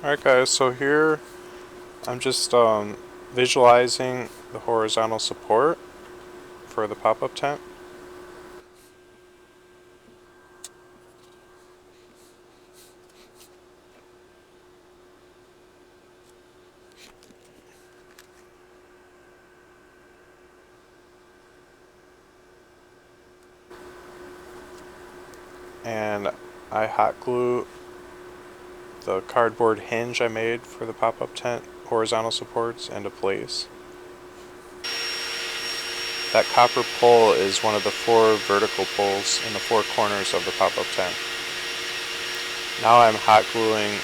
Alright guys, so here I'm just visualizing the horizontal support for the pop-up tent. And I hot glue the cardboard hinge I made for the pop-up tent horizontal supports into place. That copper pole is one of the 4 vertical poles in the 4 corners of the pop-up tent. Now I'm hot gluing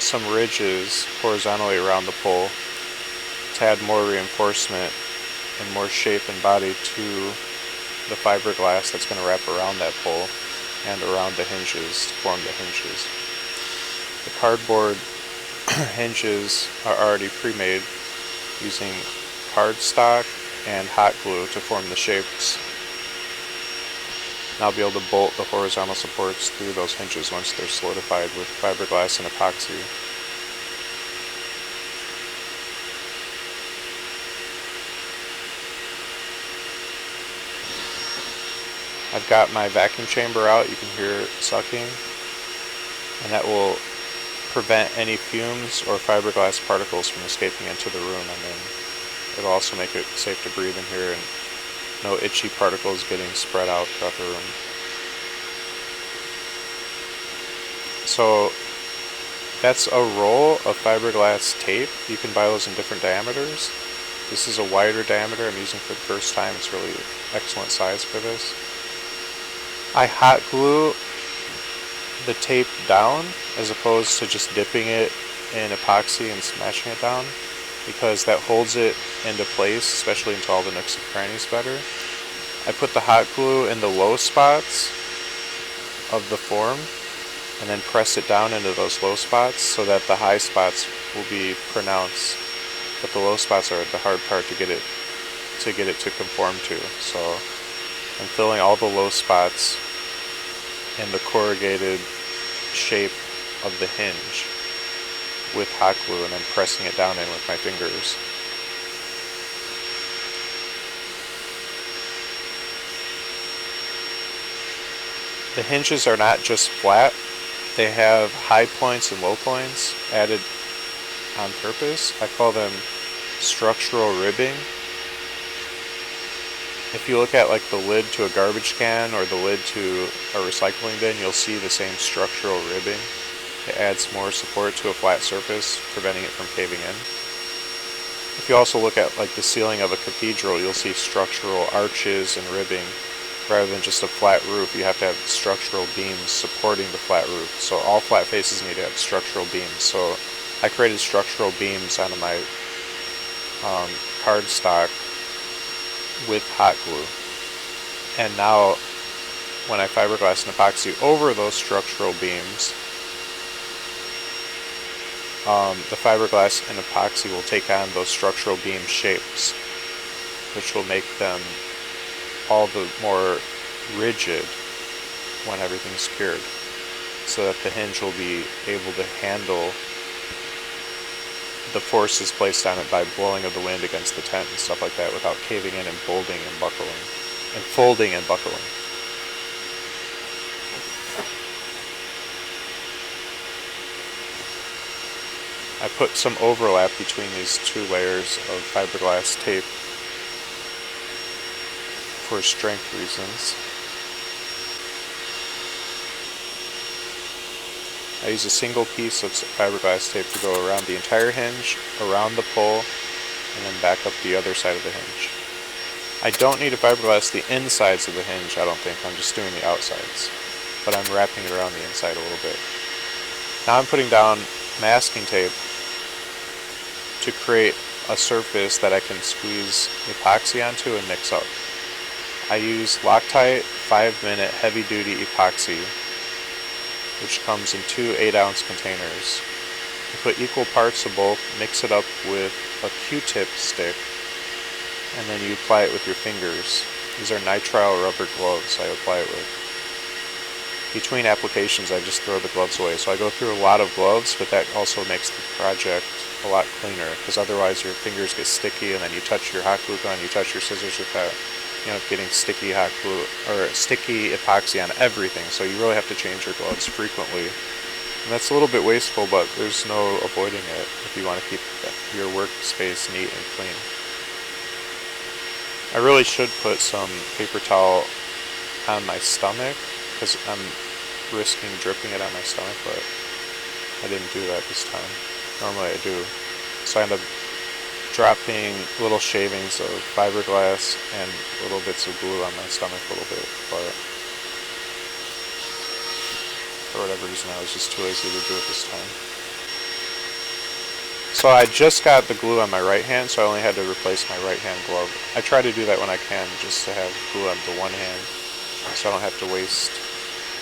some ridges horizontally around the pole to add more reinforcement and more shape and body to the fiberglass that's going to wrap around that pole and around the hinges to form the hinges. The cardboard hinges are already pre-made using cardstock and hot glue to form the shapes. And I'll be able to bolt the horizontal supports through those hinges once they're solidified with fiberglass and epoxy. I've got my vacuum chamber out, you can hear it sucking, and that will prevent any fumes or fiberglass particles from escaping into the room. I mean, it'll also make it safe to breathe in here and no itchy particles getting spread out throughout the room. So that's a roll of fiberglass tape. You can buy those in different diameters. This is a wider diameter I'm using for the first time. It's really excellent size for this. I hot glue the tape down as opposed to just dipping it in epoxy and smashing it down, because that holds it into place, especially into all the nooks and crannies better. I put the hot glue in the low spots of the form and then press it down into those low spots so that the high spots will be pronounced, but the low spots are the hard part to get it to conform to. So I'm filling all the low spots in the corrugated shape of the hinge with hot glue and then pressing it down in with my fingers. The hinges are not just flat, they have high points and low points added on purpose. I call them structural ribbing. If you look at like the lid to a garbage can or the lid to a recycling bin, you'll see the same structural ribbing. It adds more support to a flat surface, preventing it from caving in. If you also look at like the ceiling of a cathedral, you'll see structural arches and ribbing. Rather than just a flat roof, you have to have structural beams supporting the flat roof. So all flat faces need to have structural beams. So I created structural beams out of my cardstock with hot glue. And now when I fiberglass and epoxy over those structural beams, the fiberglass and epoxy will take on those structural beam shapes, which will make them all the more rigid when everything's cured, so that the hinge will be able to handle the forces placed on it by blowing of the wind against the tent and stuff like that without caving in and folding and buckling. I put some overlap between these 2 layers of fiberglass tape for strength reasons. I use a single piece of fiberglass tape to go around the entire hinge, around the pole, and then back up the other side of the hinge. I don't need to fiberglass the insides of the hinge, I don't think. I'm just doing the outsides. But I'm wrapping it around the inside a little bit. Now I'm putting down masking tape to create a surface that I can squeeze epoxy onto and mix up. I use Loctite 5-minute heavy-duty epoxy, which comes in 2 8-ounce containers. You put equal parts of both, mix it up with a Q-tip stick, and then you apply it with your fingers. These are nitrile rubber gloves I apply it with. between applications I just throw the gloves away. So I go through a lot of gloves, but that also makes the project a lot cleaner, because otherwise your fingers get sticky, and then you touch your hot glue gun, you touch your scissors with that, you know, getting sticky hot glue or sticky epoxy on everything. So you really have to change your gloves frequently, and that's a little bit wasteful, but there's no avoiding it if you want to keep your workspace neat and clean. I really should put some paper towel on my stomach, because I'm risking dripping it on my stomach, but I didn't do that this time. Normally I do. So I end up dropping little shavings of fiberglass and little bits of glue on my stomach a little bit, but for whatever reason I was just too lazy to do it this time. So I just got the glue on my right hand, so I only had to replace my right hand glove. I try to do that when I can, just to have glue on the one hand, so I don't have to waste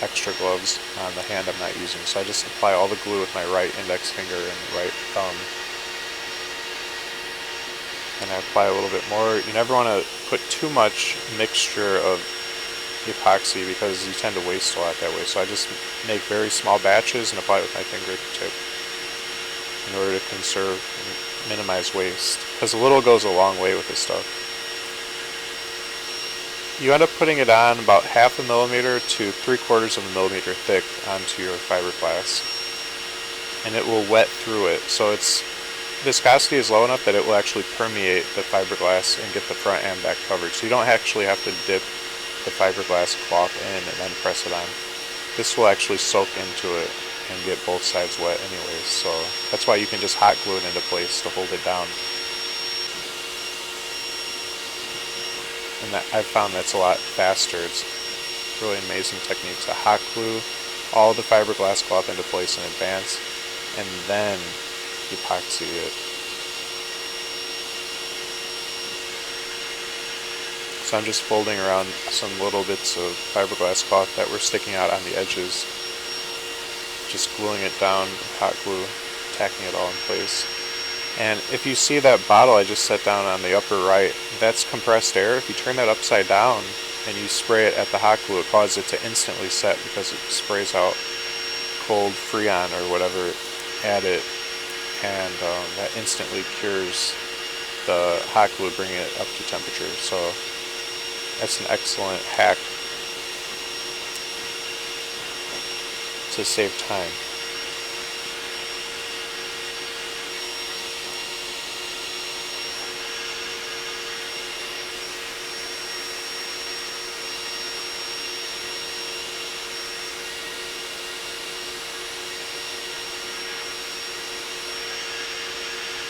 extra gloves on the hand I'm not using. So I just apply all the glue with my right index finger and right thumb. And I apply a little bit more. You never want to put too much mixture of epoxy, because you tend to waste a lot that way. So I just make very small batches and apply it with my fingertip in order to conserve and minimize waste, because a little goes a long way with this stuff. You end up putting it on about 1/2 millimeter to 3/4 of a millimeter thick onto your fiberglass, and it will wet through it. So its viscosity is low enough that it will actually permeate the fiberglass and get the front and back covered. So you don't actually have to dip the fiberglass cloth in and then press it on. This will actually soak into it and get both sides wet anyways. So that's why you can just hot glue it into place to hold it down. And I've found that's a lot faster. It's really an amazing technique to hot glue all the fiberglass cloth into place in advance and then epoxy it. So I'm just folding around some little bits of fiberglass cloth that were sticking out on the edges, just gluing it down with hot glue, tacking it all in place. And if you see that bottle I just set down on the upper right, that's compressed air. If you turn that upside down and you spray it at the hot glue, it causes it to instantly set, because it sprays out cold Freon or whatever at it, and that instantly cures the hot glue, bringing it up to temperature. So that's an excellent hack to save time.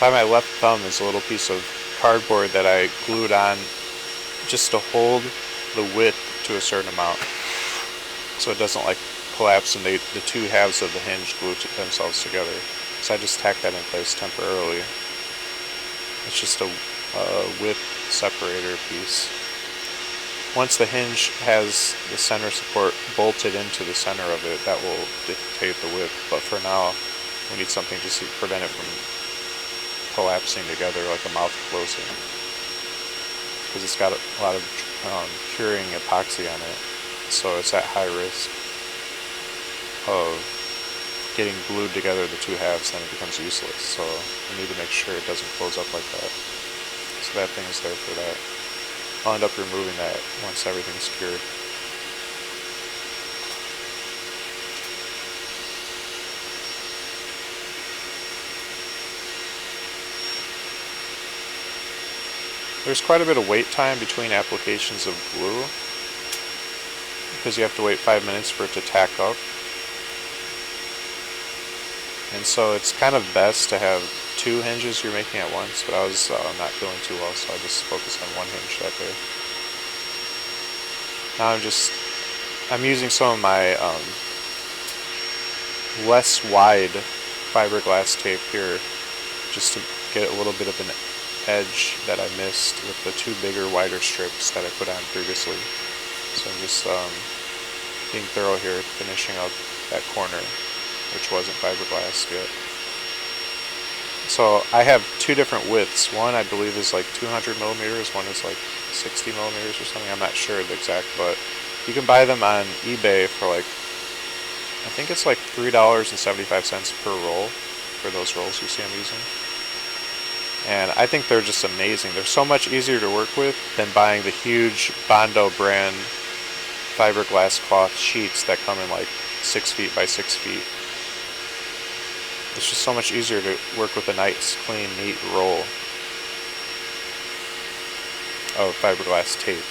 By my left thumb is a little piece of cardboard that I glued on just to hold the width to a certain amount, so it doesn't like collapse and the two halves of the hinge glue themselves together. So I just tack that in place temporarily. It's just a width separator piece. Once the hinge has the center support bolted into the center of it, that will dictate the width. But for now, we need something just to prevent it from collapsing together like a mouth closing, because it's got a lot of curing epoxy on it, so it's at high risk of getting glued together the two halves, then it becomes useless. So we need to make sure it doesn't close up like that. So that thing is there for that. I'll end up removing that once everything's cured. There's quite a bit of wait time between applications of glue, because you have to wait 5 minutes for it to tack up. And so it's kind of best to have two hinges you're making at once, but I was not feeling too well, so I just focused on one hinge that day. Now I'm using some of my less wide fiberglass tape here, just to get a little bit of an edge that I missed with the two bigger, wider strips that I put on previously. So I'm just being thorough here, finishing up that corner, which wasn't fiberglass yet. So I have two different widths. One I believe is like 200 millimeters, one is like 60 millimeters or something. I'm not sure the exact, but you can buy them on eBay for like I think it's like $3.75 per roll for those rolls you see I'm using. And I think they're just amazing. They're so much easier to work with than buying the huge Bondo brand fiberglass cloth sheets that come in like 6 feet by 6 feet. It's just so much easier to work with a nice, clean, neat roll of fiberglass tape.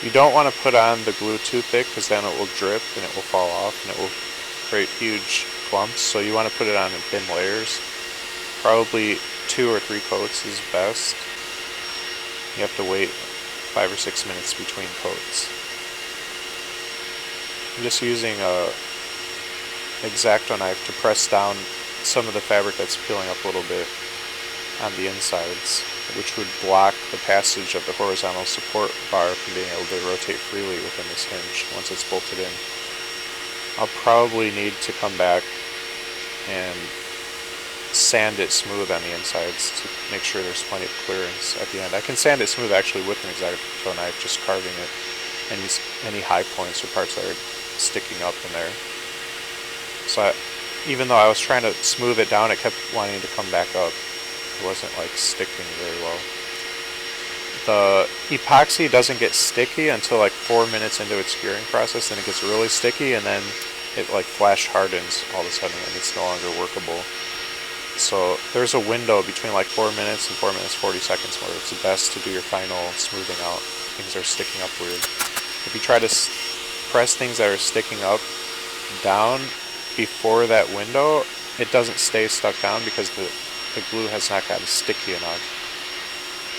You don't want to put on the glue too thick because then it will drip and it will fall off and it will create huge clumps. So you want to put it on in thin layers. Probably 2 or 3 coats is best. You have to wait 5 or 6 minutes between coats. I'm just using a X-Acto knife to press down some of the fabric that's peeling up a little bit on the insides, which would block the passage of the horizontal support bar from being able to rotate freely within this hinge once it's bolted in. I'll probably need to come back and sand it smooth on the insides to make sure there's plenty of clearance at the end. I can sand it smooth actually with an X-Acto knife, just carving it, any high points or parts that are sticking up in there. So even though I was trying to smooth it down, it kept wanting to come back up. It wasn't like sticking very well. The epoxy doesn't get sticky until like 4 minutes into its curing process, then it gets really sticky and then it like flash hardens all of a sudden and it's no longer workable. So there's a window between like 4 minutes and 4 minutes 40 seconds where it's best to do your final smoothing out. Things are sticking up weird. If you try to press things that are sticking up down before that window, it doesn't stay stuck down because the glue has not gotten sticky enough.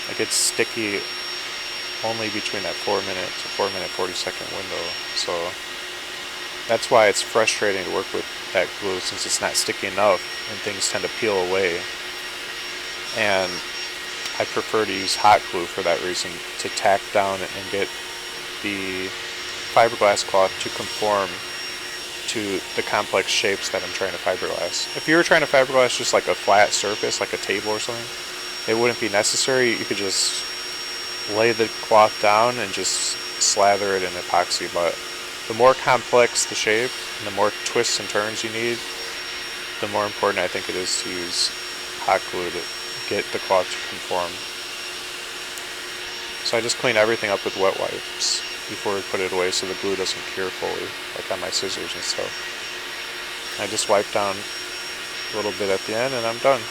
It gets sticky only between that 4 minute to 4 minute 40-second window. So that's why it's frustrating to work with that glue, since it's not sticky enough and things tend to peel away. And I prefer to use hot glue for that reason, to tack down and get the fiberglass cloth to conform to the complex shapes that I'm trying to fiberglass. If you were trying to fiberglass just like a flat surface, like a table or something, it wouldn't be necessary. You could just lay the cloth down and just slather it in epoxy. But the more complex the shape and the more twists and turns you need, the more important I think it is to use hot glue to get the cloth to conform. So I just clean everything up with wet wipes before we put it away so the glue doesn't cure fully, like on my scissors and stuff. I just wipe down a little bit at the end and I'm done.